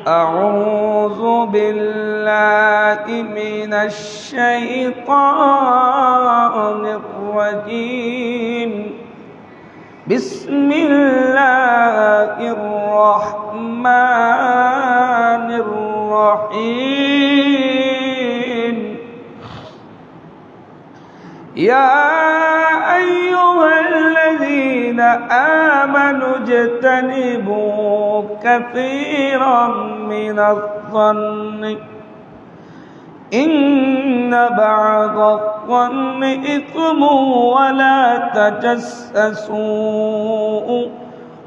أعوذ بالله من الشيطان الرجيم بسم الله الرحمن الرحيم يا أيها الذين آمنوا اجتنبوا كثيرا من الظن إن بعض الظن إثم ولا تجسسوا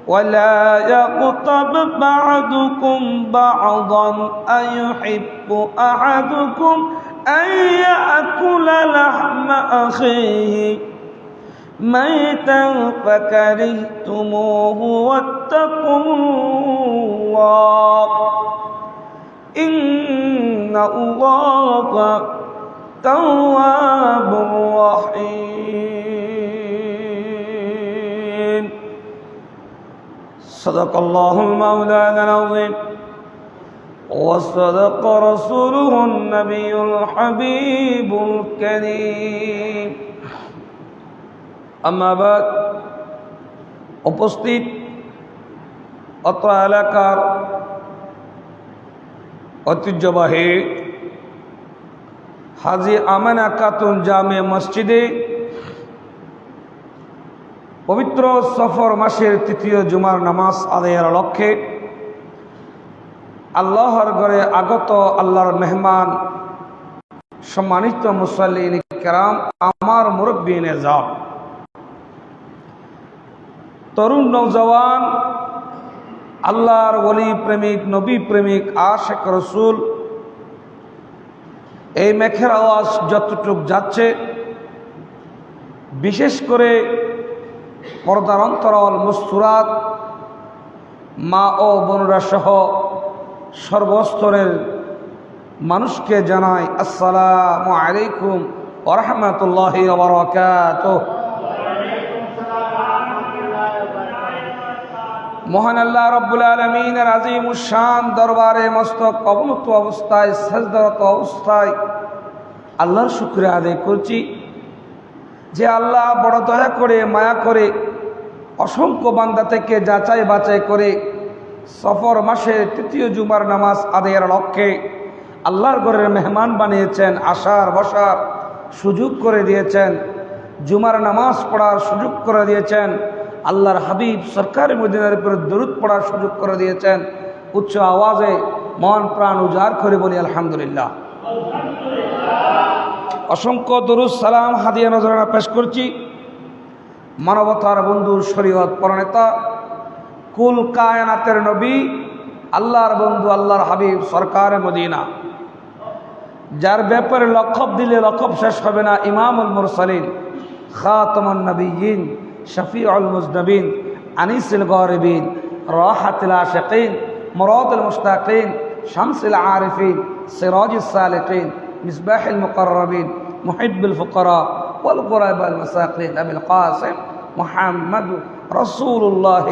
ولا يغتب بعضكم بعضا أيحب أحدكم أن يأكل لحم أخيه ميتا فكرهتموه واتقوا الله إن الله تواب رحيم صدق الله المولانا العظيم وصدق رسوله النبي الحبيب الكريم أما بعد উপস্থিত অত্র এলাকার ঐতিহ্যবাহী হাজী আমেনা খাতুন জামে মসজিদে পবিত্র সফর মাসের তৃতীয় জুমার নামাজ আদায়ের লক্ষ্যে আল্লাহর ঘরে আগত আল্লাহর মেহমান সম্মানিত মুসাল্লিন কিরাম, আমার মুরব্বী নিজাম, তরুণ নওজওয়ান, আল্লাহর ওলি প্রেমিক, নবী প্রেমিক, আশিক রসুল, এই মেখের আওয়াজ যতটুক যাচ্ছে, বিশেষ করে পর্দার অন্তরাল মুস্তুরাত মা ও বোনরা সহ সর্বস্তরের মানুষকে জানাই আসসালামু আলাইকুম ওয়া রাহমাতুল্লাহি ওয়া বারাকাতুহু। মহান আল্লাহ রাব্বুল আলামিনের আযীমুশ শান দরবারে মস্তক অবনত অবস্থায়, সাজদারত অবস্থায় আল্লাহর শুকরিয়া আদায় করছি যে আল্লাহ বড় দয়া করে, মায়া করে, অসংখ্য বান্দা থেকে যাচাই বাছাই করে সফর মাসের তৃতীয় জুমার নামাজ আদায়ের লক্ষ্যে আল্লাহর ঘরের মেহমান বানিয়েছেন, আসার বসার সুযোগ করে দিয়েছেন, জুমার নামাজ পড়ার সুযোগ করে দিয়েছেন, আল্লাহর হাবিব সরকার মদিনার উপরে দরুদ পড়ার সুযোগ করে দিয়েছেন। উচ্চ আওয়াজে মন প্রাণ উজাড় করে বলি আলহামদুলিল্লাহ। অসংখ্য দরুদ সালাম হাদিয়া নজরানা পেশ করছি মানবতার বন্ধু, শরীয়ত প্রণেতা, কুল কায়নাতের নবী, আল্লাহর বন্ধু, আল্লাহর হাবিব সরকার মদিনা, যার ব্যাপারে লকব দিলে লকব শেষ হবে না, ইমামুল মুরসালিন, খাতামুন নবিয়্যিন, শফিউল মুজনবিন, আনিসুল গারিবিন, রাহাতুল আশিকিন, মুরাদুল মুশতাকিন, শামসুল আরিফিন, সিরাজুস সালিকিন, মিসবাহুল মুকাররবিন, মুহিব্বুল ফুকারা ওয়াল গুরাবাল মাসাকিন, আবুল কাসিম মুহাম্মদ রাসূলুল্লাহ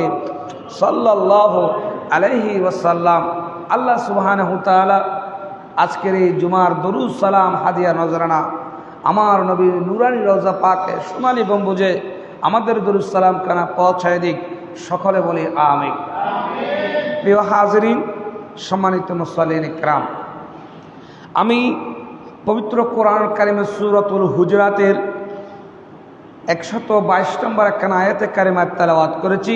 সাল্লাল্লাহু আলাইহি ওয়াসাল্লাম। আল্লাহ সুবহানাহু ওয়া তাআলা আজকের এই জুমার দরুদ সালাম হাদিয়া নজরানা আমার নবীর নূরানী রওজা পাকে সোনালী গম্বুজে আমাদের দরুদ সালাম কানা পৌঁছায় দিক, সকলে বলি আমিন। প্রিয় হাজিরিন, সম্মানিত মুসল্লিন কিরাম, আমি পবিত্র কোরআন কারিমের সূরাতুল হুজরাতের 122 নম্বর একখানা আয়াতে কারিমা তেলাওয়াত করেছি,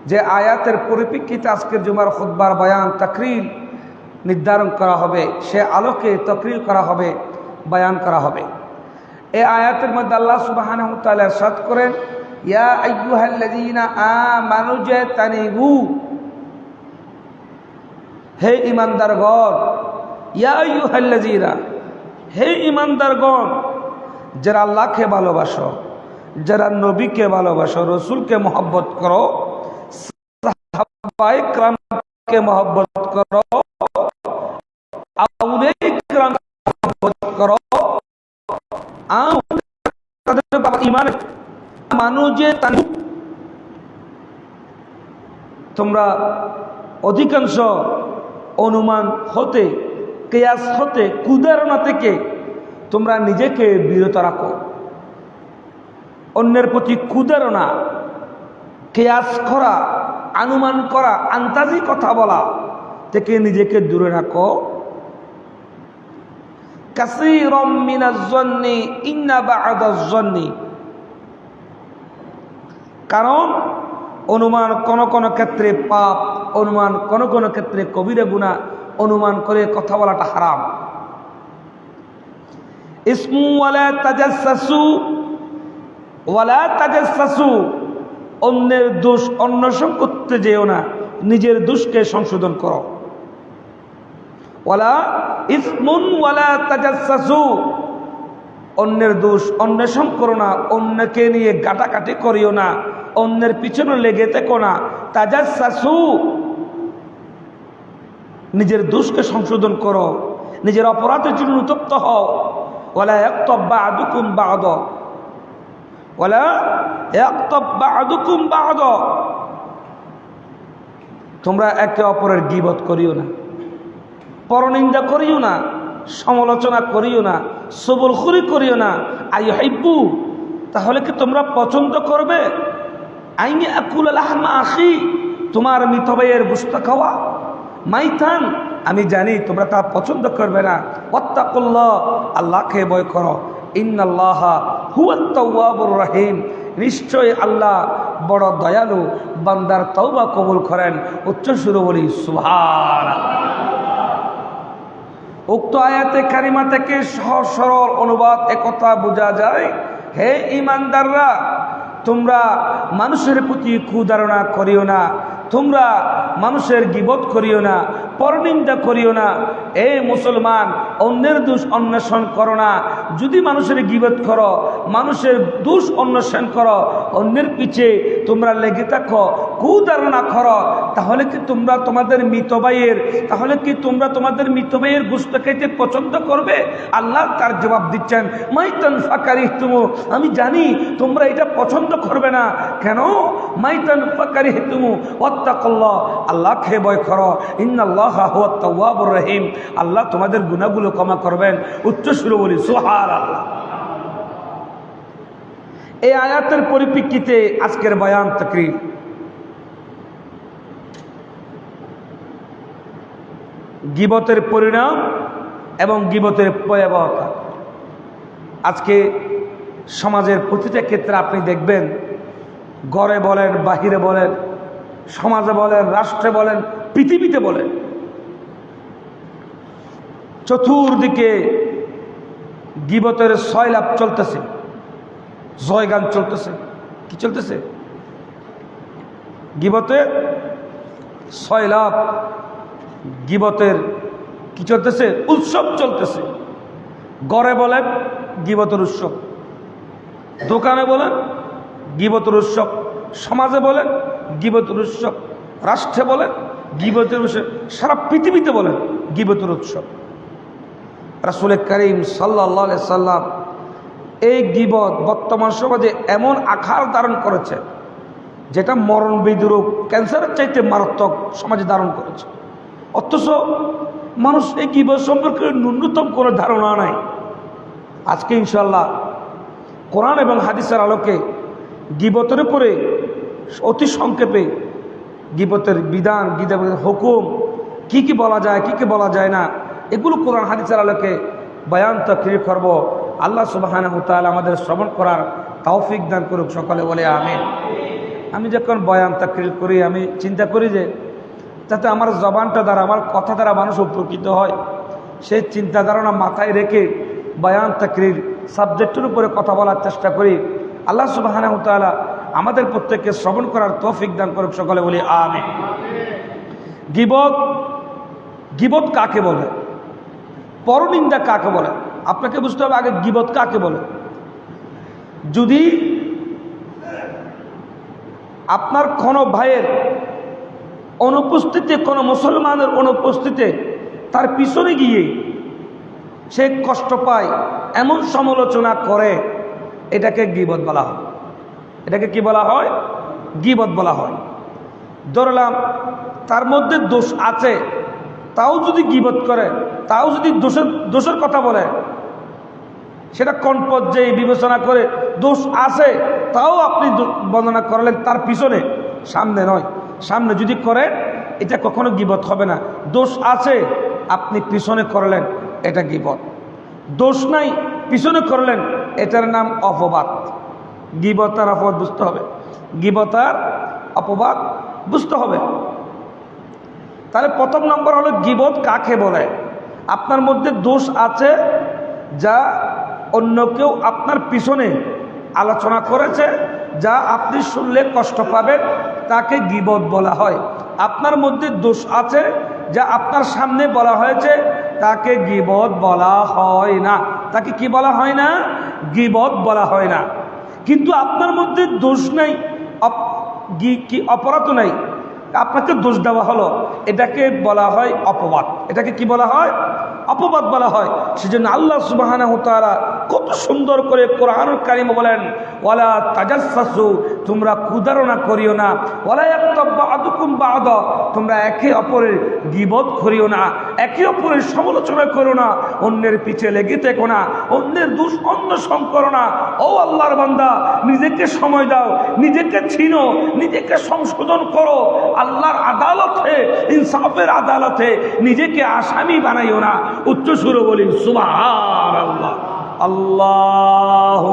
যে আয়াতের পরিপ্রেক্ষিতে আজকের জুমার খুতবার বয়ান তাকরীর নির্ধারণ করা হবে, সে আলোকে তাকরীর করা হবে, বয়ান করা হবে। এই আয়াতের মধ্যে আল্লাহ সুবহানাহু ওয়া তাআলা ইরশাদ করেন, ইয়া আইয়ুহাল্লাযীনা আমানু ইজতানিবু, হে ঈমানদারগণ, ইয়া আইয়ুহাল্লাযীনা, হে ঈমানদারগণ, যারা আল্লাহকে ভালোবাসো, যারা নবীকে ভালোবাসো, রসুলকে মহব্বত করো, সাহাবায়ে কেরামকে মহব্বত করো, আউলিয়ায়ে কেরামকে মহব্বত করো, ঈমান মানুষে তোমরা অধিকাংশ অনুমান হতে, কিয়াস হতে, কুধারণা থেকে তোমরা নিজেকে বিরত রাখো। অন্যের প্রতি কুধারণা, কিয়াস করা, অনুমান করা, আন্তাজি কথা বলা থেকে নিজেকে দূরে রাখো। কাসীরাম মিনাজ-যন্নি ইন্না বা'দাজ-যন্নি, কারণ অনুমান কোন কোন ক্ষেত্রে পাপ, অনুমান কোন কোন ক্ষেত্রে কবিরা গুনাহ, অনুমান করে কথা বলাটা হারাম। ইসমু ওয়ালা তাজাসসু ওয়ালা তাজাসসু, অন্যের দোষ অন্বেষণ করতে যেও না, নিজের দোষকে সংশোধন করো। ওয়ালা ইসমুন ওয়ালা তাজাসসু, অন্যের দোষ অন্বেষণ করো না, অন্যকে নিয়ে গাটাকাটি করিও না, অন্যের পিছনে লেগে থেকো না। তাজাসসু, নিজের দোষকে সংশোধন করো, নিজের অপরাধের জন্য উত্তপ্ত হও। ওয়ালা ইয়াগতাব বা'দুকুম বা'দা, ওয়ালা ইয়াগতাব বা'দুকুম বা'দা, তোমরা একে অপরের গীবত করিও না, পরনিন্দা করিও না, সমালোচনা করিও না, সবলখুরি করিও না। আইয়ুহিব্বু, তাহলে কি তোমরা পছন্দ করবে আইনি আকুল লাহমা আখি, তোমার মৃত ভাইয়ের গোশত খাওয়া? মাইতান, আমি জানি তোমরা তা পছন্দ করবে না। ওয়াত্তাকুল্লাহ, আল্লাহকে ভয় করো। ইন্নাল্লাহা হুয়াত তাওয়াবুর রহিম, নিশ্চয় আল্লাহ বড় দয়ালু, বান্দার তওবা কবুল করেন। উচ্চ সুরে বলি সুবহানাল্লাহ। উক্ত আয়াতে কারিমা থেকে সহজ সরল অনুবাদ একথা বোঝা যায়, হে ঈমানদাররা, তোমরা মানুষের প্রতি কুধারণা করিও না, তোমরা মানুষের গীবত করিও না, পরনিন্দা করিও না। এ মুসলমান, অন্যের দোষ অন্বেষণ করো না। যদি মানুষের গীবত করো, মানুষের দোষ অন্বেষণ করো, অন্যের পিছে তোমরা লেগে থাকো, কুধারণা করো, তাহলে কি তোমরা তোমাদের মৃত ভাইয়ের গোশত খেতে পছন্দ করবে? আল্লাহ তার জবাব দিচ্ছেন, মাইতান ফাকারিহতুমু, আমি জানি তোমরা এটা পছন্দ করবে না। কেন? মাইতান ফাকারিহতুমু ওয়াত্তাকুল্লাহ, আল্লাহকে ভয় করো। ইন্নাল্লাহা হুয়াত তাওয়াবুর রহিম, আল্লাহ তোমাদের গুনাহগুলো ক্ষমা করবেন। উচ্চ সুরে বলি সুবহানাল্লাহ। এই আয়াতের পরিপ্রেক্ষিতে আজকের বয়ান তাকরীর, গীবতের পরিণাম এবং গীবতের ভয়াবহতা। আজকে সমাজের প্রতিটা ক্ষেত্রে আপনি দেখবেন, ঘরে বলেন, বাহিরে বলেন, সমাজে বলেন, রাষ্ট্রে বলেন, পৃথিবীতে বলেন, চতুর্দিকে গীবতের সয়লাভ চলতেছে, জয়গান চলতেছে। কি চলতেছে? গীবতের সয়লাভ, গীবতের কি চলতেছে? উৎসব চলতেছে। ঘরে বলেন গীবতের উৎসব, দোকানে বলেন গীবতের উৎসব, সমাজে বলেন গীবতের উৎসব, রাষ্ট্রে বলেন গীবতের উৎসব, সারা পৃথিবীতে বলেন গীবতের উৎসব। রাসূল করিম সাল্লাল্লাহু আলাইহি সাল্লাম এই গীবত বর্তমান সমাজে এমন আকার ধারণ করেছে, যেটা মরণবিধি রোগ, ক্যান্সারের চাইতে মারাত্মক সমাজে ধারণ করেছে। অথচ মানুষ এই গীবত সম্পর্কে ন্যূনতম কোনো ধারণা নাই। আজকে ইনশাআল্লাহ কোরআন এবং হাদিসের আলোকে গীবতের উপরে অতি সংক্ষেপে গীবতের বিধান, গীবতের হুকুম, কি কি বলা যায়, কি কি বলা যায় না, এগুলো কোরআন হাদিসের আলোকে বয়ান তাকরীর করব। আল্লাহ সুবহানাহু ওয়া তাআলা আমাদের শ্রবণ করার তৌফিক দান করুক। সকলে বলে আমিন। আমি যখন বয়ান তাকরীর করি, আমি চিন্তা করি যে যাতে আমার জবানটা দ্বারা, আমার কথা দ্বারা মানুষ উপকৃত হয়, সেই চিন্তা ধারণা মাথায় রেখে বয়ান তাকরীর সাবজেক্টের উপরে কথা বলার চেষ্টা করি। আল্লাহ সুবহানাহু ওয়া তাআলা আমাদের প্রত্যেককে শ্রবণ করার তৌফিক দান করুক। সকলে বলি আমিন। গীবত কাকে বলে? পরনিন্দা কাকে বলে? আপনাকে বুঝতে হবে আগে গীবত কাকে বলে। যদি আপনার কোনো ভাইয়ের অনুপস্থিতিতে, কোনো মুসলমানের অনুপস্থিতিতে তার পিছনে গিয়ে সে কষ্ট পায়, এমন সমালোচনা করে, এটাকে গীবত বলা হয়। এটাকে কি বলা হয়? গীবত বলা হয়। ধরলাম তার মধ্যে দোষ আছে, তাও যদি গীবত করে, তাও যদি দোষের কথা বলে, সেটা কোন পর্যায়ে বিবেচনা করে দোষ আছে তাও আপনি বর্ণনা করলেন, তার পিছনে, সামনে নয়। সামনে যদি করেন এটা কখনো গীবত হবে না। দোষ আছে আপনি পিছনে করলেন, এটা গীবত। দোষ নাই পিছনে করলেন, এটার নাম অপবাদ। গীবত আর অপবাদ বুঝতে হবে, গীবত আর অপবাদ বুঝতে হবে। তাহলে প্রথম নম্বর হলো গীবত কাকে বলে? আপনার মধ্যে দোষ আছে যা অন্য কেউ আপনার পিছনে আলোচনা করেছে, যা আপনি শুনলে কষ্ট পাবেন, তাকে গীবত বলা হয়। আপনার মধ্যে দোষ আছে যা আপনার সামনে বলা হয়েছে, তাকে গীবত বলা হয় না। তাকে কি বলা হয় না? গীবত বলা হয় না। কিন্তু আপনার মধ্যে দোষ নেই, কি অপরাধ নাই, আপনাকে দোষ দেওয়া হলো, এটাকে বলা হয় অপবাদ। এটাকে কি বলা হয়? অপবাদ বলা হয়। সেজন্য আল্লাহ সুবহানাহু ওয়া তাআলা কত সুন্দর করে কোরআনুল কারীমে বলেন, ওয়ালা তাজাসসু, তোমরা কুদারণা করিও না, ওয়ালা ইয়াক্তাব বা'দুকুম বা'দা, তোমরা একে অপরের গীবত করিও না, একে অপরের সমালোচনা করো না, অন্যের পিছে লেগে থেকো না, অন্যের দোষ অন্বেষণ করো না। ও আল্লাহর বান্দা, নিজেকে সময় দাও, নিজেকে চিনো, নিজেকে সংশোধন করো। আল্লাহর আদালতে, ইনসাফের আদালতে নিজেকে আসামি বানাইও না। উচ্চ সুরে বলি সুবহানাল্লাহ। আল্লাহুম্মা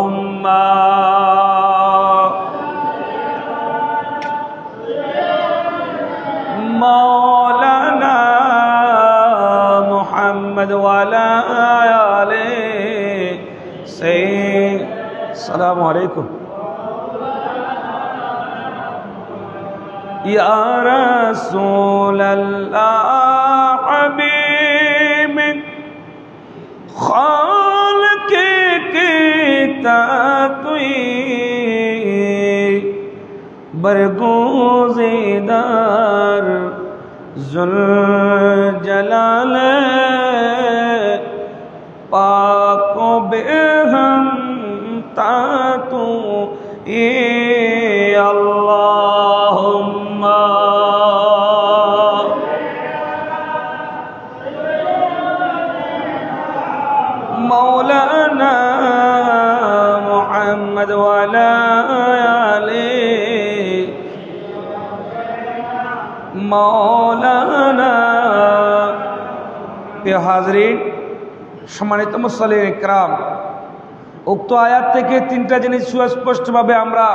মাওলানা মুহাম্মদ ওয়া আলা আলিহি সাইয়্যিদ। আসসালামু আলাইকুম। ইয়া রাসূলাল্লাহ হাবিবি খালকে কিতা তুই বরগুজিদার জুল জালালে পাক বেহম তা তু এ আল্লাহুম্মা মাওলানা মুহাম্মদ ওয়া আলা আলিহি মাওলানা। প্রিয় হাজরিন, সম্মানিত মুসল্লিন ইকরাম, উক্ত আয়াত থেকে তিনটা জিনিস সুস্পষ্টভাবে আমরা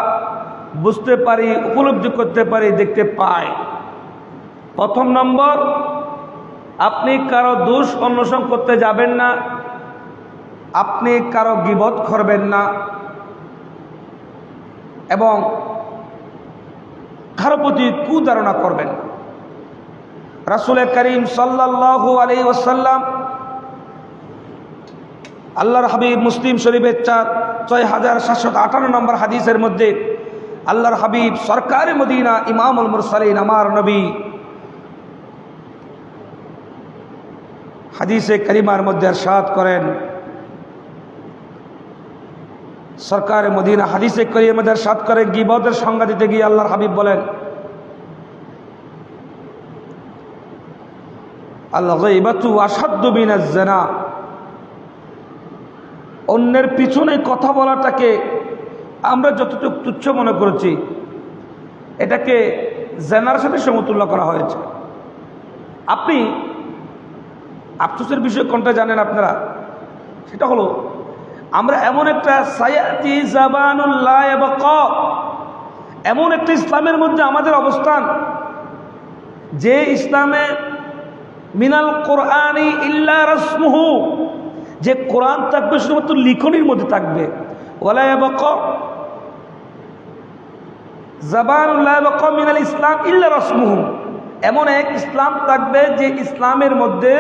বুঝতে পারি, উপলব্ধি করতে পারি, দেখতে পাই। প্রথম নম্বর, আপনি কারো দোষ অন্বেষণ করতে যাবেন না, আপনি কারো গীবত করবেন না, এবং কারো প্রতি কুধারণা করবেন। রাসূল করিম সাল্লাল্লাহু আলাইহি ওয়াসাল্লাম, আল্লাহর হাবিব, মুসলিম শরীফের ৬,৭৫৮ নম্বর হাদিসের মধ্যে আল্লাহর হাবিব সরকারে মদিনা ইমামুল মুরসালিন আমার নবী হাদিসে কারিমার মধ্যে ইরশাদ করেন, সরকারে মদিনা হাদিসে কারিমার মধ্যে ইরশাদ করে, গীবতের সংজ্ঞা দিতে গিয়ে আল্লাহর হাবিব বলেন, আল গীবাতু আশাদ্দু মিনাজ জিনা, অন্যের পিছনে কথা বলাটাকে আমরা যতটুকু তুচ্ছ মনে করেছি, এটাকে জিনার সাথে সমতুল্য করা হয়েছে। আপনি আফসোসের বিষয় কোনটা জানেন আপনারা? সেটা হলো, আমরা এমন একটা সায়াতি জাবানুল লা ইয়াবকা, এমন একটা ইসলামের মধ্যে আমাদের অবস্থান, যে ইসলামে মিনাল কোরআনি ইল্লা রাসমুহু, যে কোরআন থাকবে শুধুমাত্র লিখনির মধ্যে থাকবে। ওয়ালা ইয়াবকা জাবানুল লা ইয়াবকা মিনাল ইসলাম ইল্লা রাসমুহু, এমন এক ইসলাম থাকবে যে ইসলামের মধ্যে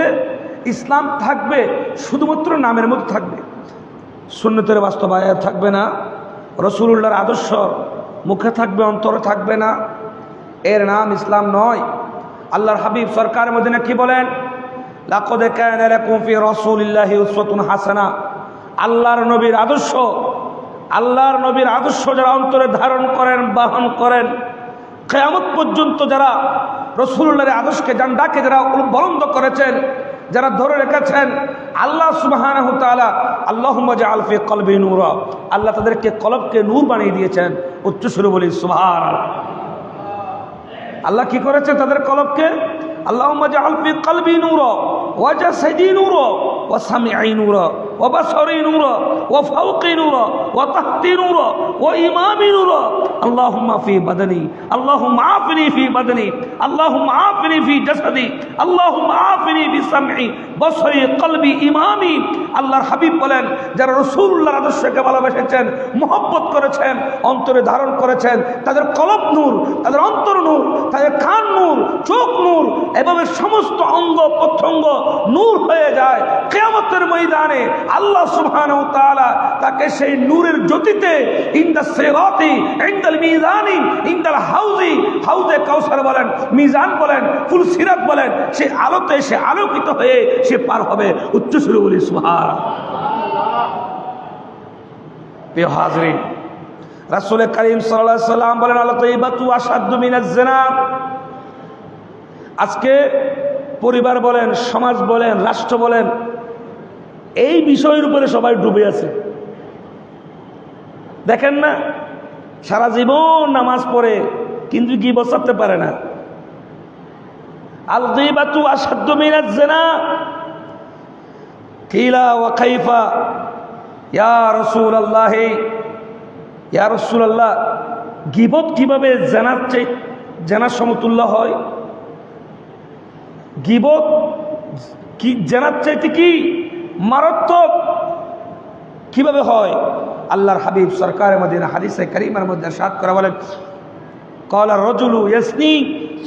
ইসলাম থাকবে শুধুমাত্র নামের মধ্যে থাকবে, সুন্নতের বাস্তবায়ন থাকবে না, রাসূলুল্লাহর আদর্শ মুখে থাকবে, অন্তরে থাকবে না, এর নাম ইসলাম নয়। আল্লাহর হাবিব সরকার মদিনা কি বলেন? লাকাদ কানা লাকুম ফি রাসূলিল্লাহি উসওয়াতুন হাসানা, আল্লাহর নবীর আদর্শ, আল্লাহর নবীর আদর্শ যারা অন্তরে ধারণ করেন, বহন করেন, কিয়ামত পর্যন্ত যারা রাসূলুল্লাহর আদর্শকে জান্ডাকে যারা বলন্দ করেছেন, যারা ধরে রেখেছেন, আল্লাহ সুবহানাহু ওয়া তাআলা আল্লাহুম্মা জাআল ফি কলবি নূরা, আল্লাহ তাদেরকে কলবকে নূর বানিয়ে দিয়েছেন। উচ্চ সুরে বলি সুবহানাল্লাহ। আল্লাহ কি করেছে তাদের কলবকে? আল্লাহুম্মা জাআল ফি কলবি নূরা ওয়া জাসাদি নূরা ওয়া সামিঈ নূরা ওয়া বাসারি নূরা ওয়া ফাওকি নূরা ওয়া তাহতি নূরা ওয়া ইমামি নূরা। আল্লাহুম্মা ফি বাদানি, আল্লাহুম্মা আফিনি ফি বাদানি, আল্লাহুম্মা আফিনি ফি জাসাদি, আল্লাহুম্মা আফিনি ফি সামঈ বাসারি কলবি ইমামি। আল্লাহর হাবিব বলেন, যারা রাসূলুল্লাহর আদর্শকে ভালোবেসেছেন, মহব্বত করেছেন, অন্তরে ধারণ করেছেন, তাদের কলব নূর, তাদের অন্তর নূর, তাদের কান নূর, চোখ নূর, এভাবে সমস্ত অঙ্গ প্রত্যঙ্গ নূর হয়ে যায়। কিয়ামতের ময়দানে আল্লাহ সুবহানাহু ওয়া তাআলা তাকে সেই নূরের জ্যোতিতে ইনদাস সিরাতি, ইনদাল মিজানি, ইনদাল হাউজি, হাউজে কাউসার বলেন, মিজান বলেন, ফুল সিরাত বলেন, সেই আলোতে সে আলোকিত হয়ে সে পার হবে। উচ্চ সুরে বলি সুবহানাল্লাহ। প্রিয় হাজরিন, রাসূল করিম সাল্লাল্লাহু আলাইহি সাল্লাম বলেন, আল তাইবাতু আশাদ্দু মিনাজ জিনা। আজকে পরিবার বলেন, সমাজ বলেন, রাষ্ট্র বলেন, এই বিষয়ের উপরে সবাই ডুবে আছে। দেখেন না, সারা জীবন নামাজ পড়ে কিন্তু গীবত ছাড়তে পারে না। আল গীবাতু আশাদ্দু মিনাজ জিনা। কিলা ওয়া কাইফা ইয়া রাসূলুল্লাহ, ইয়া রাসূলুল্লাহ, গীবত কিভাবে জানার সমতুল্য হয়? গীবত কি জানার চাইতে কি মারাত্মক কিভাবে হয়? আল্লাহর হাবিব সরকারে মদিনা হাদিসে কারীমের মধ্যে ইরশাদ করা বলেন, ক্বালা রাজুলু ইয়াসনি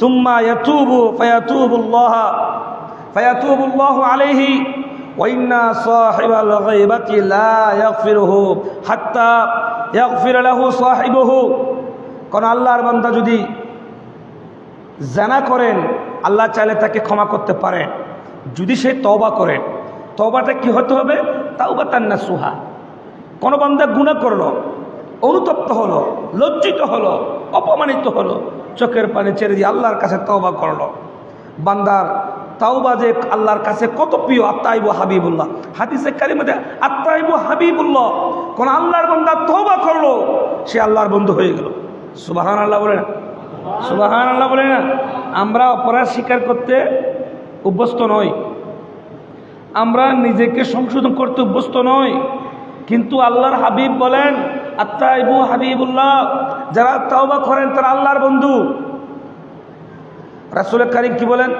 সুম্মা ইয়াতুবু ফায়াতুবুল্লাহু আলাইহি ওয়া ইন্না সাহিবাল গায়বাতি লা ইয়াগফিরুহু হাত্তা ইয়াগফির লাহু সাহিবুহু। কোন আল্লাহর বান্দা যদি জানা করেন, আল্লাহ চাইলে তাকে ক্ষমা করতে পারেন যদি সে তওবা করে। তওবাটা কি হতে হবে? তাওবাতান নাসুহা। কোনো বান্দা গুনাহ করলো, অনুতপ্ত হলো, লজ্জিত হলো, অপমানিত হলো, চোখের পানি ছেড়ে দিয়ে আল্লাহর কাছে তওবা করলো। বান্দার তাওবা যে আল্লাহর কাছে কত প্রিয়। আত্তাইবু হাবিবুল্লাহ, হাদিসে কারিমে আত্তাইবু হাবিবুল্লাহ। কোন আল্লাহর বান্দা তওবা করলো, সে আল্লাহর বন্ধু হয়ে গেল। সুবহানাল্লাহ বলে না? সুবহানাল্লাহ বলে না? আমরা অপরাধ স্বীকার করতে অভ্যস্ত নই, আমরা নিজেকে সংশোধন করতে অভ্যস্ত নই, কিন্তু আল্লাহর হাবিব বলেন আত্তাইবু হাবিবুল্লাহ, যারা তাওবা করেন তারা আল্লাহর বন্ধু। রাসূল কারীম কি বলেন?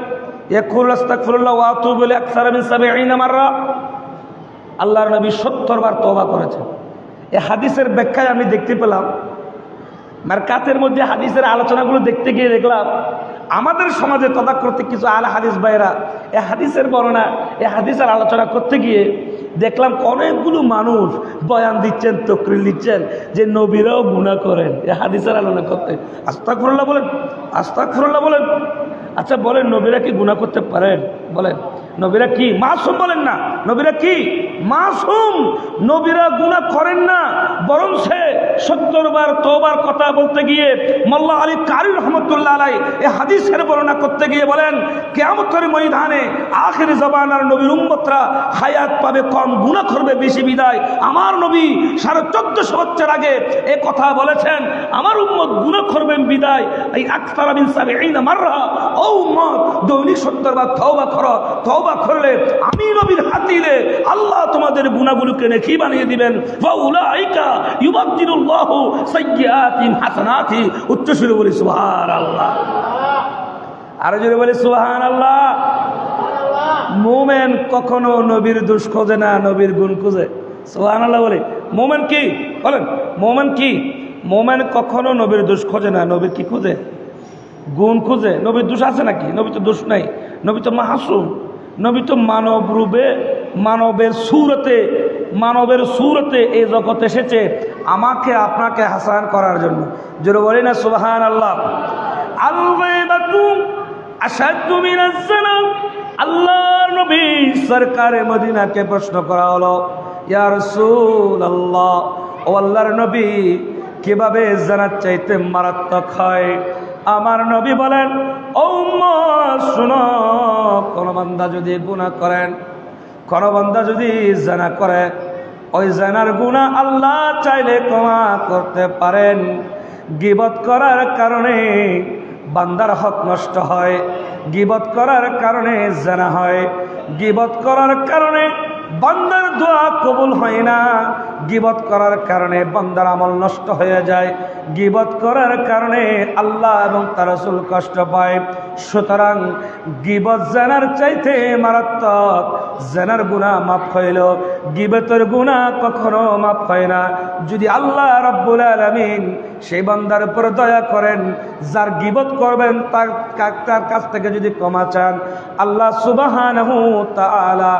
ইয়াকুল আস্তাগফিরুল্লাহ ওয়া আতুবু ইলাইহি আকসারা মিন ৭০ মাররা। আল্লাহর নবী ৭০ বার তওবা করেছেন। এই হাদিসের ব্যাখ্যায় আমি দেখতে পেলাম, মারকাতের মধ্যে হাদিসের আলোচনাগুলো দেখতে গিয়ে দেখলাম আমাদের সমাজে তদাকর্তৃক কিছু আল হাদিস ভাইরা এই হাদিসের বর্ণনা, এই হাদিসের আলোচনা করতে গিয়ে দেখলাম অনেকগুলো মানুষ বয়ান দিচ্ছেন, তকরির দিচ্ছেন যে নবীরাও গুনাহ করেন। এই হাদিসের আলোচনা করতে আস্তাগফিরুল্লাহ বলেন, আস্তাগফিরুল্লাহ বলেন। আচ্ছা বলেন, নবীরা কি গুনাহ করতে পারেন? বলেন, নবীরা কি মাসুম? বলেন না, নবীরা কি মাসুম? নবীরা গুনাহ করেন না, বরং সে ৭০ বার তওবার কথা বলতে গিয়ে মোল্লা আলী কারি রহমতুল্লাহ আলাইহি এই হাদিসের বর্ণনা করতে গিয়ে বলেন, কিয়ামতের ময়দানে আখির জামানার নবীর উম্মতরা হায়াত পাবে কম, গুনাহ করবে বেশি, বিদায় আমার নবী ১৪৫০ বছর আগে এই কথা বলেছেন, আমার উম্মত গুনাহ করবেন বিদায় এই আকসারা মিন ৭০ মাররা। ও উম্মত, দৈনিক ৭০ বার তওবা করো, তওবা করলে আমি নবীর হাতিলে আল্লাহ তোমাদের গুনাহগুলোকে নেকি বানিয়ে দিবেন। ওয়া উলাইকা ইউবাদদিলুল্লাহু সাইয়্যাতিহিম হাসানাতি। উচ্চ সুরে বলি সুবহানাল্লাহ। আর জোরে বলি সুবহানাল্লাহ। মুমিন কখনো নবীর দোষ খোঁজে না, নবীর গুণ খোঁজে। সুবহানাল্লাহ বলে। মুমিন কি বলেন? মুমিন কি? মুমিন কখনো নবীর দোষ খোঁজে না, নবীর কি খোঁজে? গুণ খুঁজে। নবীর দোষ আছে নাকি? নবী তো দোষ নাই, নবী তো মাসুম, নবী তো মানব রূপে মানবের সুরতে এই জগতে এসেছে আমাকে আপনাকে হাসান করার জন্য। জোরে বলি না সুবহানাল্লাহ। আল গায়বাতু আশাদ্দু মিনাজ জিনা। আল্লাহর নবী সরকারে মদিনাকে প্রশ্ন করা হলো, ইয়া রাসূলুল্লাহ, ও আল্লাহর নবী, কিভাবে জানার চাইতে মারাত্মক হয়? আমার নবী বলেন, ও উম্মত শুনো, কোন বান্দা যদি গুনাহ করেন, কোন বান্দা যদি জিনা করে, ওই জিনার গুনাহ আল্লাহ চাইলে ক্ষমা করতে পারেন। গীবত করার কারণে বান্দার হক নষ্ট হয়, গীবত করার কারণে জিনা হয়, গীবত করার কারণে বান্দার দোয়া কবুল হয় না, গীবত করার কারণে বান্দার আমল নষ্ট হয়ে যায়, গীবত করার কারণে আল্লাহ এবং তার রাসূল কষ্ট পায়। সুতরাং গীবত জিনার চাইতে মারাত্মক। জিনার গুনাহ মাফ হইল, গীবতের গুনাহ কখনো মাফ হয় না। যদি আল্লাহ রাব্বুল আলামিন সেই বান্দার উপর দয়া করেন, যার গীবত করবেন তার কাছ থেকে যদি ক্ষমা চান, আল্লাহ সুবহানাহু তাআলা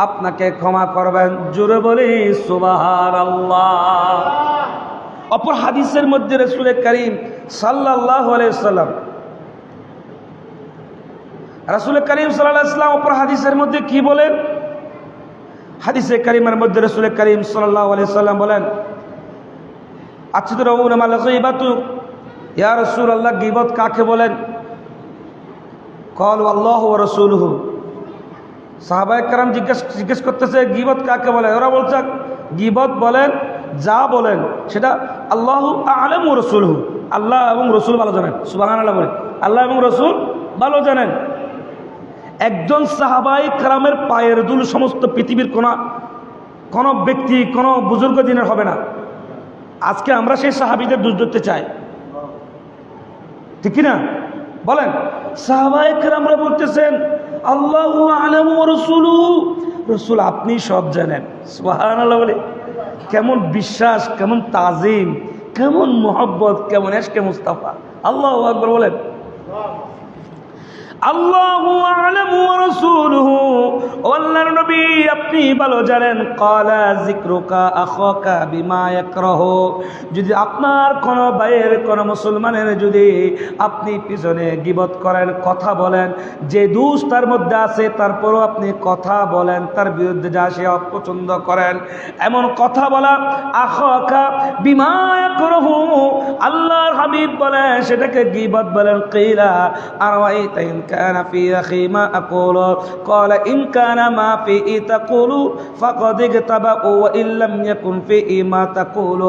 আপনাকে ক্ষমা করবেন। জোরে বলি সুবহানাল্লাহ। অপর হাদিসের মধ্যে রাসূল করিম সাল্লাল্লাহু আলাইহি সাল্লাম অপর হাদিসের মধ্যে কি বলেন? হাদিসে কারিমের মধ্যে রাসূল করিম সাল্লাল্লাহু আলাইহি সাল্লাম বলেন, আতদরুনা মাল গীবাতু, ইয়া রাসূলুল্লাহ গীবত কাকে বলেন? ক্বালু আল্লাহু ওয়া রাসূলুহু। সাহাবায়ে কেরাম জিজ্ঞেস করতেছে গীবত কাকে বলে? ওরা বলছে গীবত বলেন যা বলেন সেটা আল্লাহু আ'লামু ওয়া রাসূলুহু, আল্লাহ এবং রসুল ভালো জানেন। সুবহানাল্লাহ বলে, আল্লাহ এবং রসুল ভালো জানেন। একজন সাহাবায়ে কেরামের পায়ের দুল সমস্ত পৃথিবীর কোন ব্যক্তি, কোন বুজুর্গ দিনের হবে না। আজকে আমরা সেই সাহাবীদের দোষ ধরতে চাই, ঠিক না? বলেন, সাহাবায়ে কেরামরা বলতেছেন আল্লাহু আ'লামু ওয়া রাসূলুহু, রাসূল আপনি সব জানেন। সুবহানাল্লাহ বলে, কেমন বিশ্বাস, কেমন তাজিম, কেমন মোহব্বত, কেমন ইশকে মুস্তাফা। আল্লাহু আকবার বলেন। আল্লাহু আ'লামু ওয়া রাসূলুহু, আল্লাহর নবী আপনি ভালো জানেন। ক্বালা যিকরুকা আখাকা বিমা ইয়াকরাহু, যদি আপনার কোন ভাইয়ের, কোন মুসলমানের যদি আপনি পিছনে গীবত করেন, কথা বলেন, যে দোষ তার মধ্যে আছে তারপরও আপনি কথা বলেন, তার বিরুদ্ধে যা সে অপছন্দ করেন, এমন কথা বলা, আখাকা বিমা ইয়াকরাহু, আল্লাহর হাবিব বলেন সেটাকে গীবত বলেন। কিলা আরাইতা ইন كان في أخي ما أقول قال إن كان ما فيه تقول فقد اغتبأوا وإن لم يكن فيه ما تقول।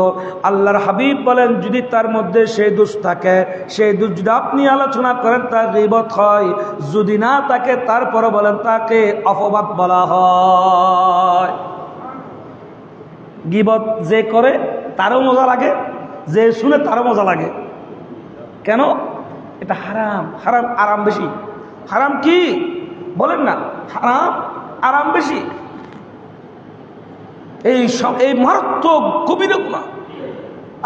আল্লাহর হাবিব বলেন যদি তার মধ্যে সেই দোষ থাকে, সেই দোষ যদি আপনি আলোচনা করেন তা গীবত হয়, যদি না থাকে তারপরে বলেন তাকে অপবাদ বলা হয়। গীবত যে করে তারও মজা লাগে, যে শুনে তারও মজা লাগে। কেন? এটা হারাম, হারাম আরাম বেশি। হারাম কি বলেন না? হারাম আরাম বেশি। এই মারাত্মক কবিরা গুনাহ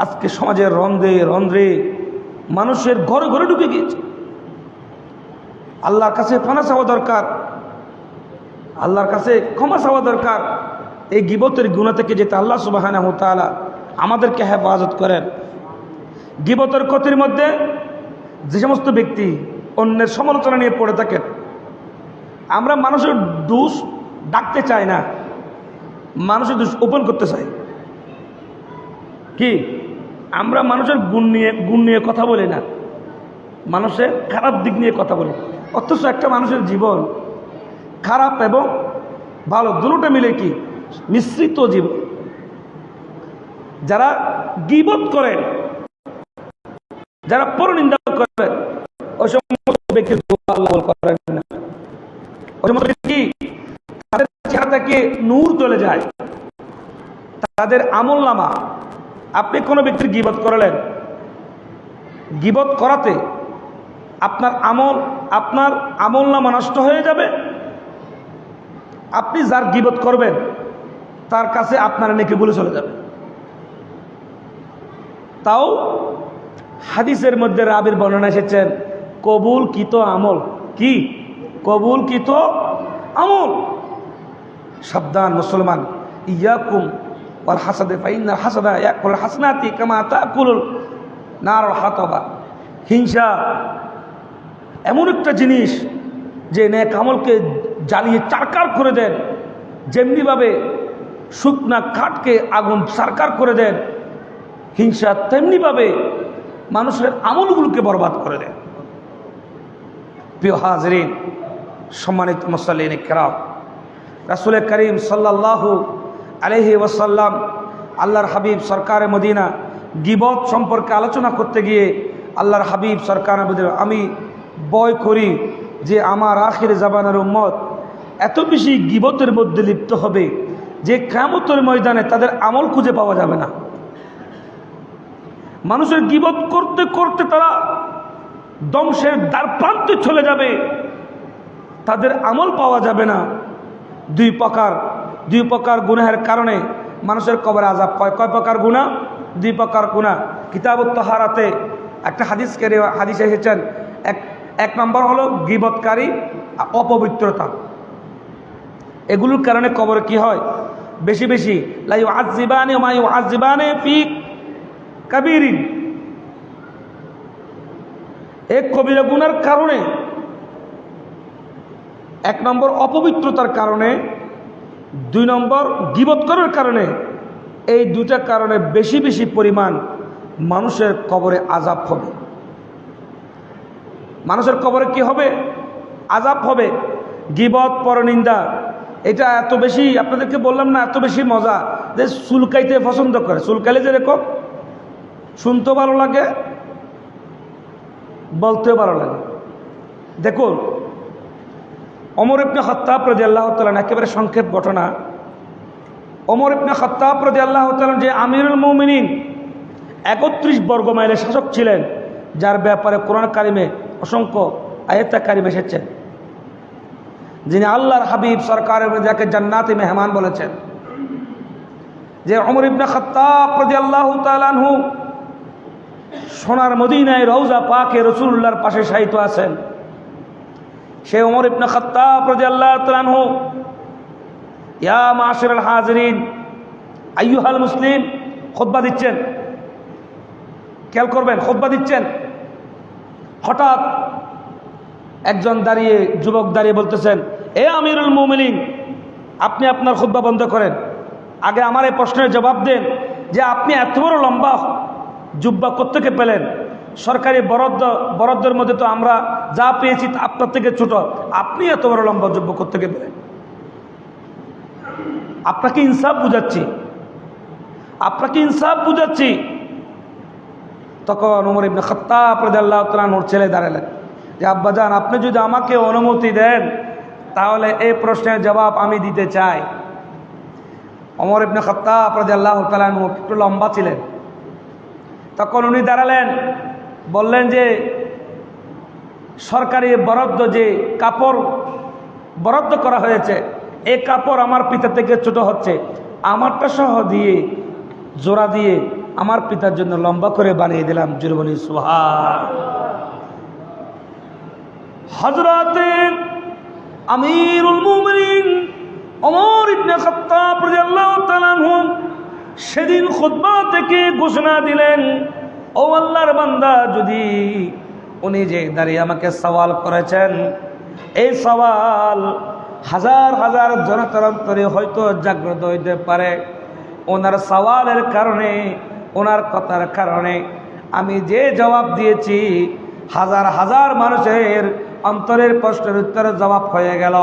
আজকে সমাজের রন্ধ্রে রন্ধ্রে, মানুষের ঘরে ঘরে ঢুকে গিয়েছে। আল্লাহর কাছে পানা চাওয়া দরকার, আল্লাহর কাছে ক্ষমা চাওয়া দরকার। এই গীবতের গুনাহ থেকে যেতে আল্লাহ সুবহানাহু ওয়া তাআলা আমাদেরকে হেফাজত করেন। গীবতের ক্ষতির মধ্যে যে সমস্ত ব্যক্তি অন্যের সমালোচনা নিয়ে পড়ে থাকেন, আমরা মানুষের দোষ ডাকতে চাই না, মানুষের দোষ ওপেন করতে চাই। কি আমরা মানুষের গুণ নিয়ে কথা বলি না, মানুষের খারাপ দিক নিয়ে কথা বলি। অথচ একটা মানুষের জীবন খারাপ এবং ভালো দুটোটা মিলে কি মিশ্রিত জীবন। যারা গীবত করে, যারা পরনিন্দা করে, ওই সমস্ত ব্যক্তির আল্লাহ করেন না। ওই সমস্ত ব্যক্তি তাদের চেহারা থেকে নূর চলে যায়, তাদের আমলনামা। আপনি কোনো ব্যক্তির গীবত করলেন, গীবত করাতে আপনার আমলনামা নষ্ট হয়ে যাবে। আপনি যার গীবত করবেন তার কাছে আপনার নেকি বলে চলে যাবে। তাও হাদিসের মধ্যে রাবির বর্ণনা এসেছেন কবুলকৃত আমল। কি কবুলকৃত আমল? সাবধান মুসলমান, ইয়াকুম ওয়াল হাসাদে ফাইন্নাল হাসাদা ইয়াকুল হাসনাতি কামা তাকুলুন নারুল হাতাবা। হিংসা এমন একটা জিনিস যে নেক আমলকে জ্বালিয়ে চারকার করে দেন, যেমনিভাবে শুকনা কাঠকে আগুন চারকার করে দেন, হিংসা তেমনিভাবে মানুষের আমলগুলোকে বরবাদ করে দেয়। প্রিয় হাজরিন, সম্মানিত মুসল্লিন কিরাম, রাসূল করিম সাল্লাল্লাহু আলাইহি ওয়াসাল্লাম আল্লাহর হাবিব সরকার মদিনা গীবত সম্পর্কে আলোচনা করতে গিয়ে আল্লাহর হাবিব সরকার মদিনা, আমি ভয় করি যে আমার আখির জামানার উম্মত এত বেশি গীবতের মধ্যে লিপ্ত হবে যে কিয়ামতের ময়দানে তাদের আমল খুঁজে পাওয়া যাবে না। মানুষের গীবত করতে করতে তারা ধ্বংসের দ্বারপ্রান্তে চলে যাবে, তাদের আমল পাওয়া যাবে না। দুই প্রকার গুনাহের কারণে মানুষের কবরে আযাব হয়। কয় প্রকার গুনাহ? দুই প্রকার গুনাহ। কিতাবুত তাহারাতে একটা হাদিসে এসেছেন, এক নম্বর হলো গীবতকারী, অপবিত্রতা। এগুলোর কারণে কবরে কি হয়? বেশি বেশি লা ইউআযিবানি ওয়া মা ইউআযিবানি ফি কাবীরিন, এক কবিরা গুনার কারণে, এক নম্বর অপবিত্রতার কারণে, দুই নম্বর গীবত করার কারণে। এই দুটা কারণে বেশি বেশি পরিমাণ মানুষের কবরে আযাব হবে। মানুষের কবরে কি হবে? আযাব হবে। গীবত, পরনিন্দা, এটা এত বেশি, আপনাদেরকে বললাম না, এত বেশি মজা যে চুলকাইতে পছন্দ করে। চুলকাইলে যেরকম শুনতেও ভালো লাগে, বলতেও ভালো লাগে। দেখুন, ওমর ইবনে খাত্তাব রাদিয়াল্লাহু তাআলা, একেবারে সংক্ষেপ ঘটনা। ওমর ইবনে খাত্তাব রাদিয়াল্লাহু তাআলা যে আমিরুল মুমিনিন 31 বর্গ মাইলের শাসক ছিলেন, যার ব্যাপারে কোরআন কারিমে অসংখ্য আয়াত কারিমে এসেছে, যিনি আল্লাহর হাবিব সরকারের যাকে জান্নাতি মেহমান বলেছেন, যে ওমর ইবনে খাত্তাব রাদিয়াল্লাহু তাআলা আনহু সোনার মদিনায় রওজা পাকে রাসূলুল্লাহর পাশে শায়িত আছেন। সে ওমর ইবনে খাত্তাব রাদিয়াল্লাহু তাআলা আনহু, ইয়া মাশারাল হাজিরিন আইয়ুহাল মুসলিম, খুতবা দিচ্ছেন, খেয়াল করবেন, খুতবা দিচ্ছেন। হঠাৎ একজন যুবক দাঁড়িয়ে বলতেছেন, এ আমিরুল মুমিনিন, আপনি আপনার খুতবা বন্ধ করেন, আগে আমার এই প্রশ্নের জবাব দেন যে আপনি এত বড় লম্বা জুব্বা কোত্থেকে পেলেন? সরকারি বরাদ্দের মধ্যে তো আমরা যা পেয়েছি আপনার থেকে ছোট, আপনি এত বড় লম্বা জুব্বা কোত্থেকে পেলেন? আপনাকে ইনসাফ বুঝাচ্ছি। তখন ওমর ইবনে খাত্তাব রাদিয়াল্লাহু তাআলা ওর ছেলে দাঁড়ালেন যে আব্বাজান, আপনি যদি আমাকে অনুমতি দেন তাহলে এই প্রশ্নের জবাব আমি দিতে চাই। ওমর ইবনে খাত্তাব রাদিয়াল্লাহু তাআলা একটু লম্বা ছিলেন। তখন উনি দাঁড়ালেন, বললেন যে সরকারি বরাদ্দ, যে কাপড় বরাদ্দ করা হয়েছে, এই কাপড় আমার পিতা থেকে ছোট হচ্ছে, আমারটা সহ দিয়ে জোড়া দিয়ে আমার পিতার জন্য লম্বা করে বানিয়ে দিলাম। জুরবনি সুবহান। হযরতে আমিরুল মুমিনিন ওমর ইবনে খাত্তাব রাদিয়াল্লাহু তাআলা আনহু সেদিন খুতবা থেকে ঘোষণা দিলেন, ও আল্লাহর বান্দা, যদি উনি যে দাঁড়িয়ে আমাকে সওয়াল করেছেন, এই সওয়াল হাজার হাজার জনতার অন্তরে হয়তো জাগ্রত হইতে পারে, ওনার সওয়ালের কারণে, ওনার কথার কারণে আমি যে জবাব দিয়েছি হাজার হাজার মানুষের অন্তরের প্রশ্নের উত্তরের জবাব হয়ে গেল।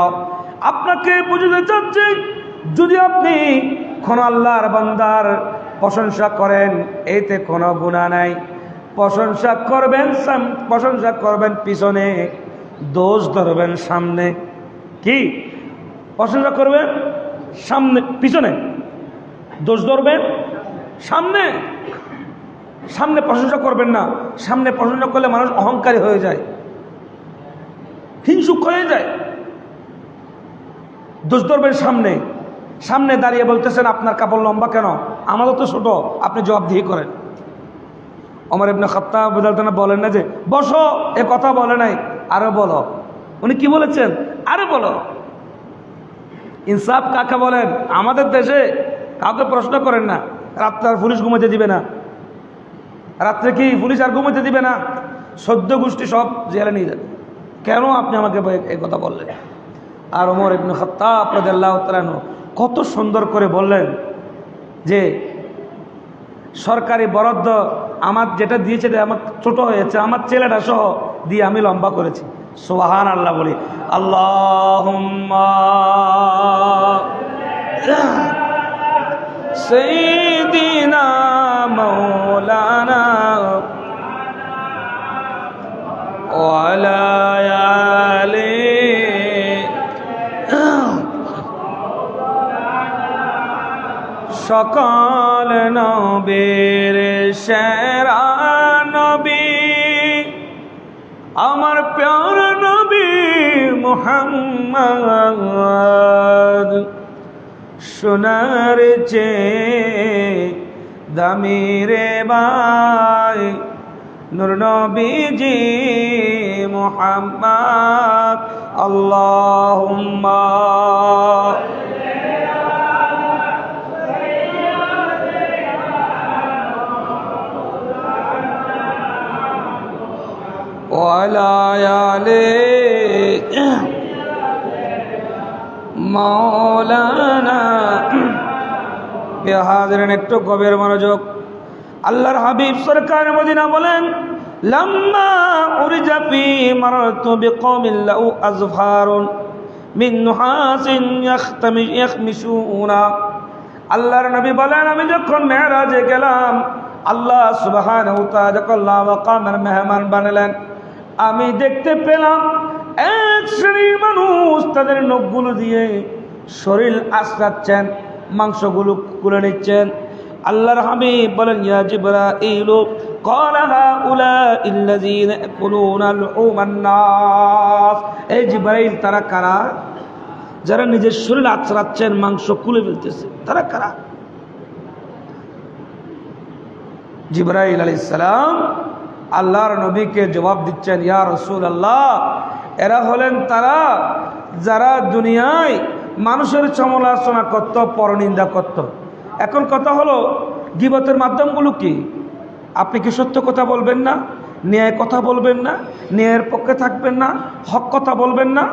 আপনাকে বুঝতে চাচ্ছি, যদি আপনি কোন আল্লাহর বান্দার প্রশংসা করেন, এতে কোনো গুনাহ নাই। প্রশংসা করবেন পিছনে, দোষ ধরবেন সামনে। কি প্রশংসা করবেন? সামনে, পিছনে দোষ ধরবেন সামনে। সামনে প্রশংসা করবেন না। সামনে প্রশংসা করলে মানুষ অহংকারী হয়ে যায়, হিংসুক হয়ে যায়। দোষ ধরবেন সামনে। সামনে দাঁড়িয়ে বলতেছেন আপনার কাপড় লম্বা কেন, আমারও তো ছোট, আপনি জবাবদিহি করেন। ওমর ইবনে খাত্তাব রাদিয়াল্লাহু তাআলা বলেন না যে বসো, এ কথা বলে নাই, আরো বলো। উনি কি বলেছেন? আরে বলো। ইনসাফ কাকে বলেন? আমাদের দেশে কাউকে প্রশ্ন করেন না, রাত্রে আর পুলিশ ঘুমাতে দিবে না। রাত্রে কি পুলিশ আর ঘুমাতে দিবে না? 14 গোষ্ঠী সব জেলে নিয়ে যাবে। কেন আপনি আমাকে এই কথা বললেন? আর ওমর ইবনে খাত্তাব রাদিয়াল্লাহু তাআলা কত সুন্দর করে বললেন যে সরকারি বরাদ্দ আমার যেটা দিয়েছে আমার ছোট হয়েছে, আমার ছেলেটা সহ দিয়ে আমি লম্বা করেছি। সুবহানাল্লাহ বলি। আল্লাহুম্মা সাইয়্যিদিনা মাওলানা ওয়া আলা আলি সকল নবীর সেরা নবী আমার প্যার নবী মুহাম্মদ সোনার চেয়ে দামি রে ভাই নূর নবীজি মুহাম্মদ আল্লাহুম্মা ওয়ালা আলি মাওলানা। হাজিরিন, একটু গভীর মনোযোগ। আল্লাহর হাবিব সরকার মদিনা বলেন, লাম্মা উরজা ফি মারতু বিকওমিন লাহু আযফারুন মিন নুহাসিন ইয়াখমিশুনা। আল্লাহর নবী বলেন, আমি যখন মেরাজে গেলাম, আল্লাহ সুবহানাহু ওয়া তাআলা যখন মাকামের মেহমান বানালেন, আমি দেখতে পেলাম এক শ্রেণীর মানুষ তাদের নখগুলো দিয়ে শরীর আঁচড়াচ্ছেন, মাংসগুলো খুলে নিচ্ছেন। আল্লাহর হাবিব বলেন, ইয়া জিবরাইল ক্বালা হাউলাইল্লাযীনা ইয়াকুলুনা লুহুমান নাস। এই জিবরাইল, তারা কারা? যারা নিজের শরীর আঁচড়াচ্ছেন, মাংস খুলে ফেলতেছে, তারা কারা? জিবরাইল আলাইহিস সালাম আল্লাহর নবীকে জবাব দিচ্ছেন, ইয়া রাসূলুল্লাহ, এরা হলেন তারা যারা দুনিয়ায় মানুষের সমালোচনা করত, পরনিন্দা করত। এখন কথা হলো, গীবতের মাধ্যমগুলো কি? আপনি কি সত্য কথা বলবেন না? ন্যায় কথা বলবেন না? ন্যায়ের পক্ষে থাকবেন না? হক কথা বলবেন না?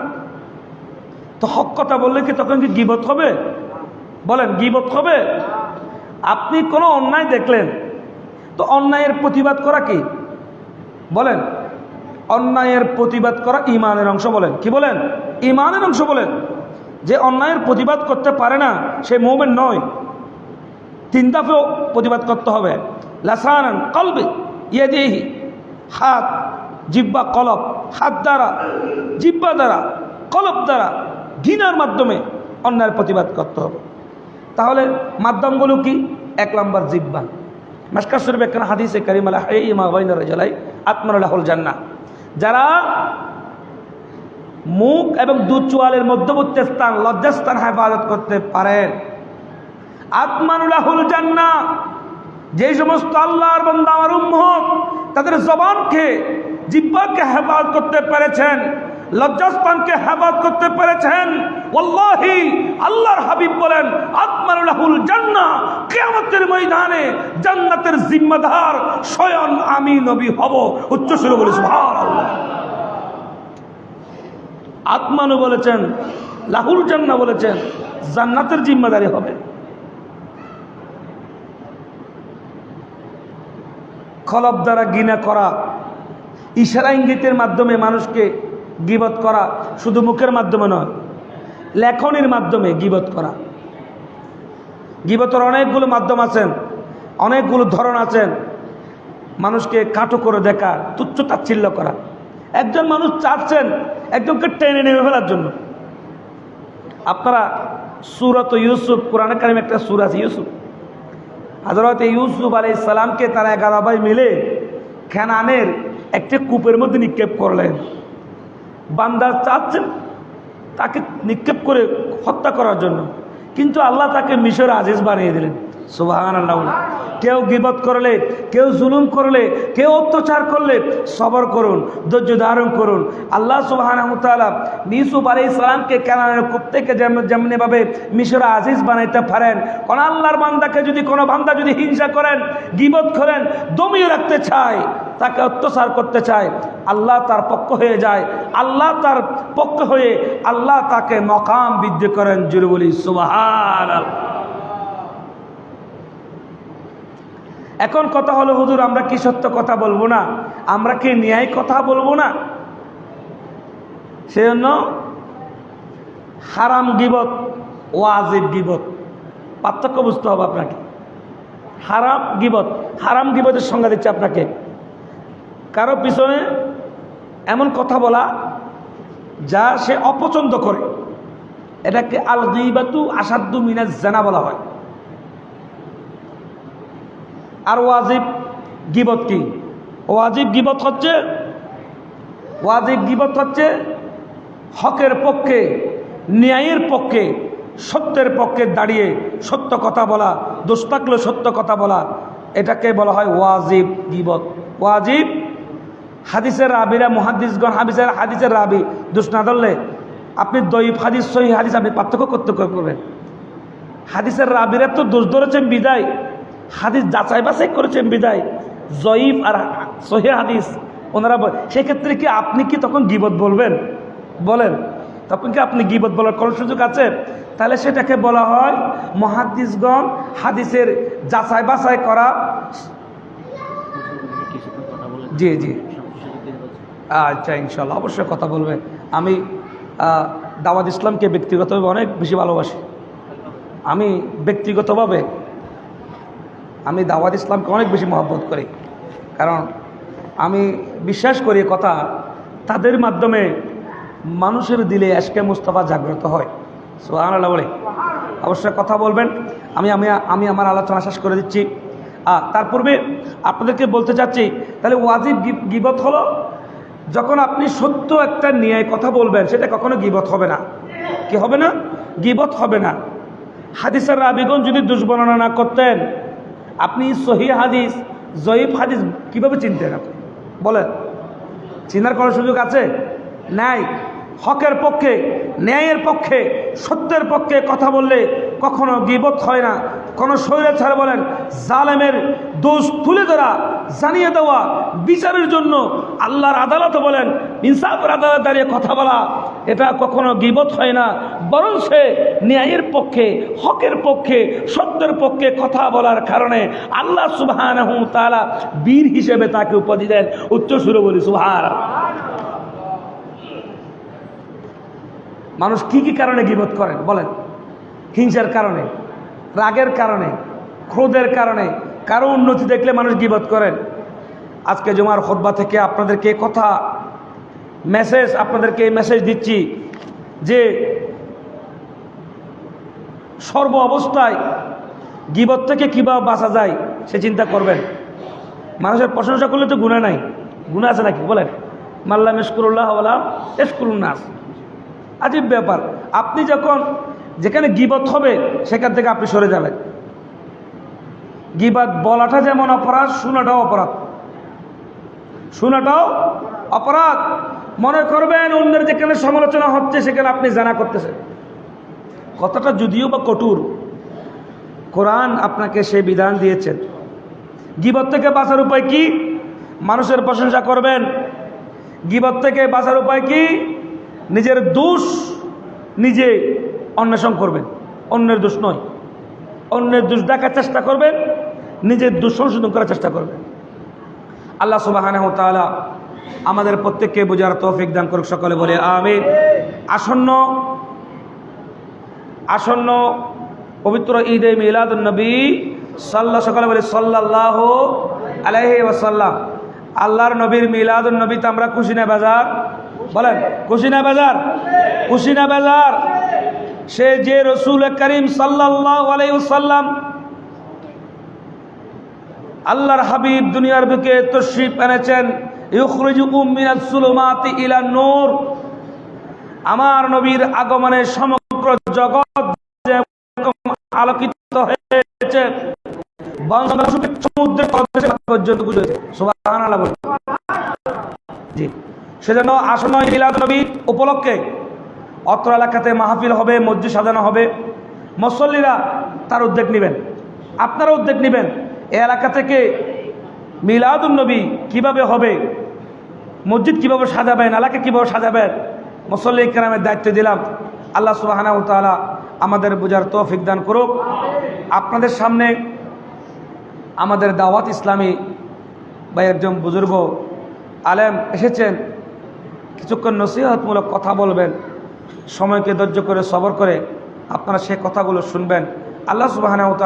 তো হক কথা বললে কি তখন কি গীবত হবে? বলেন, গীবত হবে? আপনি কোনো অন্যায় দেখলেন, তো অন্যায়ের প্রতিবাদ করা কি? বলেন, অন্যায়ের প্রতিবাদ করা ঈমানের অংশ। বলেন, কি বলেন? ঈমানের অংশ। বলেন, যে অন্যায়ের প্রতিবাদ করতে পারে না সে মুমিন নয়। 3 দফা প্রতিবাদ করতে হবে। লাসানান, কলবি, ইয়াদিহি, হাত, জিহ্বা, কলব। হাত দ্বারা, জিহ্বা দ্বারা, কলব দ্বারা, ঘৃণার মাধ্যমে অন্যায়ের প্রতিবাদ করতে হবে। তাহলে মাধ্যমগুলো কি? 1 নম্বর জিহ্বা। মাশকাত শরীফে একখানা হাদিসে কারিমা মা বাইনা রাজুলাই আতমানু লাহুল জান্নাহ। যারা মুখ এবং দুই চোয়ালের মধ্যবর্তী স্থান, লজ্জাস্থান হেফাজত করতে পারেন, আতমানু লাহুল জান্নাহ। যে সমস্ত আল্লাহর বান্দা আমার উম্মত তাদের জবানকে, জিহ্বাকে হেফাজত করতে পেরেছেন, লজ্জাস্থানকে হেফাজত করতে পেরেছেন, ওয়াল্লাহি আল্লাহর হাবিব বলেন, আতমানু লাহুল জান্নাহ, কিয়ামতের ময়দানে জান্নাতের জিম্মাদার স্বয়ং আমি নবী হব। উচ্চ সুরে বলি সুবহানাল্লাহ। আতমানু বলেছেন, লাহুল জান্নাহ বলেছেন, জান্নাতের জিম্মাদারি হবে। কলব দ্বারা ঘৃণা করা, ইশারা ইঙ্গিতের মাধ্যমে মানুষকে গীবত করা, শুধু মুখের মাধ্যমে নয়, লেখনের মাধ্যমে গীবত করা। গীবতের অনেকগুলো মাধ্যম আছেন, অনেকগুলো ধরন আছেন। মানুষকে কাটো করে দেখা, তুচ্ছ তাচ্ছিল্য করা। একজন মানুষ চাচ্ছেন একজনকে টেনে নেমে ফেলার জন্য। আপনারা সূরাত ইউসুফ, কোরআনে কারিমে একটা সূরা আছে ইউসুফ। হযরত ইউসুফ আলাইহিস সালামকে তারা 11 ভাই মিলে কানানের একটা কূপের মধ্যে নিক্ষেপ করলেন। বান্দা চাচ্ছেন তাকে নিক্ষেপ করে হত্যা করার জন্য, কিন্তু আল্লাহ তাকে মিশর আজিজ বানিয়ে দিলেন। সুবহানাল্লাহ। কেউ গীবত করলে, কেউ জুলুম করলে, কেউ অত্যাচার করলে সবর করুন, ধৈর্য ধারণ করুন। আল্লাহ সুবহানাহু ওয়া তাআলা ইউসুফ আলাইহিস সালামকে কানানের কূপ থেকে যেমনিভাবে মিশর আজিজ বানাইতে পারেন, কোন আল্লাহর বান্দাকে যদি কোনো বান্দা যদি হিংসা করেন, গীবত করেন, দমিয়ে রাখতে চায়, তাকে অত্যাচার করতে চায়, আল্লাহ তার পক্ষ হয়ে যায়। আল্লাহ তার পক্ষ হয়ে আল্লাহ তাকে মকাম বৃদ্ধি করেন। জোরে বলি সুবহানাল্লাহ। এখন কথা হলো, হুজুর আমরা কি সত্য কথা বলবো না? আমরা কি ন্যায় কথা বলবো না? সেজন্য হারাম গিবত, ওয়াজিব গিবত পার্থক্য বুঝতে হবে আপনাকে। হারাম গিবতের সংজ্ঞা দিচ্ছে আপনাকে, কারো পিছনে এমন কথা বলা যা সে অপছন্দ করে, এটাকে আল গীবাতু আসাদ্দু মিনাজ জানা বলা হয়। আর ওয়াজিব গিবত কি? ওয়াজিব গিবত হচ্ছে হকের পক্ষে, ন্যায়ের পক্ষে, সত্যের পক্ষে দাঁড়িয়ে সত্য কথা বলা, দোষ থাকলে সত্য কথা বলা, এটাকে বলা হয় ওয়াজিব গিবত। ওয়াজিব হাদিসের রাবিরা, মুহাদ্দিসগণ হাদিসের রাবি দোষ না ধরলে আপনি দয়ীফ হাদিস সহিহ হাদিস আপনি পার্থক্য করতে করবেন। হাদিসের রাবিরা তো দোষ ধরেছেন বিদায়, হাদিস যাচাই বাছাই করেছেন বিদায় জয়ীফ আর সহিহ হাদিস ওনারা সেক্ষেত্রে কি আপনি কি তখন গীবত বলবেন? বলেন, তখন কি আপনি গীবত বলার কোনো সুযোগ আছে? তাহলে সেটাকে বলা হয় মুহাদ্দিসগণ হাদিসের যাচাই বাছাই করা। জি জি, আচ্ছা ইনশাল্লাহ অবশ্যই কথা বলবেন। আমি দাওয়াত ইসলামকে ব্যক্তিগতভাবে অনেক বেশি ভালোবাসি। আমি ব্যক্তিগতভাবে দাওয়াত ইসলামকে অনেক বেশি মহব্বত করি, কারণ আমি বিশ্বাস করি কথা তাদের মাধ্যমে মানুষের দিলে আজকে মুস্তাফা জাগ্রত হয়। সুবহানাল্লাহ বলে অবশ্যই কথা বলবেন। আমি আমার আলোচনা শেষ করে দিচ্ছি। তার পূর্বে আপনাদেরকে বলতে চাচ্ছি, তাহলে ওয়াজিব গীবত হলো যখন আপনি সত্য একটা নিয়ে কথা বলবেন, সেটা কখনো গীবত হবে না। কি হবে না? গীবত হবে না। হাদিসের রাবিগণ যদি দুষ্বর্ণনা না করতেন, আপনি সহিহ হাদিস জয়ীফ হাদিস কীভাবে চিনতেন? আপনি বলেন, চিনার কোনো সুযোগ আছে? নাই। হকের পক্ষে, ন্যায়ের পক্ষে, সত্যের পক্ষে কথা বললে কখনো গীবত হয় না। কোনো স্বৈরাচার বলেন, জালেমের দোষ তুলে ধরা, জানিয়ে দেওয়া, বিচারের জন্য আল্লাহর আদালত বলেন, ইনসাফের আদালত দাঁড়িয়ে কথা বলা, এটা কখনো গীবত হয় না। বরং সে ন্যায়ের পক্ষে, হকের পক্ষে, সত্যের পক্ষে কথা বলার কারণে আল্লাহ সুবহানাহু ওয়া তাআলা বীর হিসেবে তাকে উপাধি দেন। উচ্চ সুরে বলি সুবহানাল্লাহ। মানুষ কি কি কারণে গীবত করেন বলেন? হিংসার কারণে, রাগের কারণে, ক্রোধের কারণে, কারো উন্নতি দেখলে মানুষ গীবত করেন। আজকে জুমার খুতবা থেকে আপনাদেরকে কথা আপনাদেরকে মেসেজ দিচ্ছি যে সর্ব অবস্থায় গীবত থেকে কীভাবে বাঁচা যায় সে চিন্তা করবেন। মানুষের প্রশংসা করলে তো গুনাহ নাই, গুনাহ আছে নাকি বলেন? মাল্লাম ইশকুরুল্লাহ ওয়ালা ইশকুরুন নাস। আজীব ব্যাপার, আপনি যখন যেখানে গীবত হবে সেখান থেকে আপনি সরে যাবেন। গীবত বলাটা যেমন অপরাধ, শোনাটাও অপরাধ। শোনাটাও অপরাধ। মনে করবেন অন্যের যেখানে সমালোচনা হচ্ছে সেখানে আপনি জানা করতেছেন। কথাটা যদিও বা কঠোর, কোরআন আপনাকে সেই বিধান দিয়েছেন। গীবত থেকে বাঁচার উপায় কি? মানুষের প্রশংসা করবেন। গীবত থেকে বাঁচার উপায় কি? নিজের দোষ নিজে অন্বেষণ করবেন, অন্যের দোষ নয়। অন্যের দোষ দেখার চেষ্টা করবেন, নিজের দোষ সংশোধন করার চেষ্টা করবেন। আল্লাহ সুবহানাহু ওয়া তাআলা আমাদের প্রত্যেককে বোঝার তৌফিক দান করুক, সকলে বলে আমিন। আসন্ন পবিত্র ঈদে মিলাদুন নবী সকলে বলে সাল্লাল্লাহু আলাইহি ওয়াসাল্লাম। আল্লাহর নবীর মিলাদুন নবীতে আমরা খুশি না বেজার? বলেন, খুশি না বেজার? খুশি না বেজার? সে যে রসুল করিম সাল্লাল্লাহু আলাইহি ওয়াসাল্লাম, আল্লাহর হাবিব দুনিয়ার বুকে তশরিফ এনেছেন, ইউখরিজুকুম মিনাস সুলুমাতি ইলান নূর। আমার নবীর আগমনে সমগ্র জগৎ আলোকিত হয়েছে, সমুদ্রের পর্যন্ত বুঝেছে। সুবহানাল্লাহ বলে। জি, সেজন্য আসন্ন মিলাদ নবী উপলক্ষে অত্র এলাকাতে মাহফিল হবে, মসজিদ সাজানো হবে। মুসল্লিরা তার উদ্যোগ নেবেন, আপনারা উদ্যোগ নেবেন। এই এলাকা থেকে মিলাদুন নবী কীভাবে হবে, মসজিদ কীভাবে সাজাবেন, এলাকা কীভাবে সাজাবেন, মুসল্লি কেরামের দায়িত্ব দিলাম। আল্লাহ সুবহানাহু ওয়া তাআলা আমাদের বোঝার তৌফিক দান করুক। আপনাদের সামনে আমাদের দাওয়াত ইসলামী বা একজন বুজুর্গ আলেম এসেছেন, কিছুক্ষণ নসিহতমূলক কথা বলবেন, সময়কে ধৈর্য করে সবর করে আপনারা সেই কথাগুলো শুনবেন। আল্লাহ সুবহানাহু ওয়া তাআলা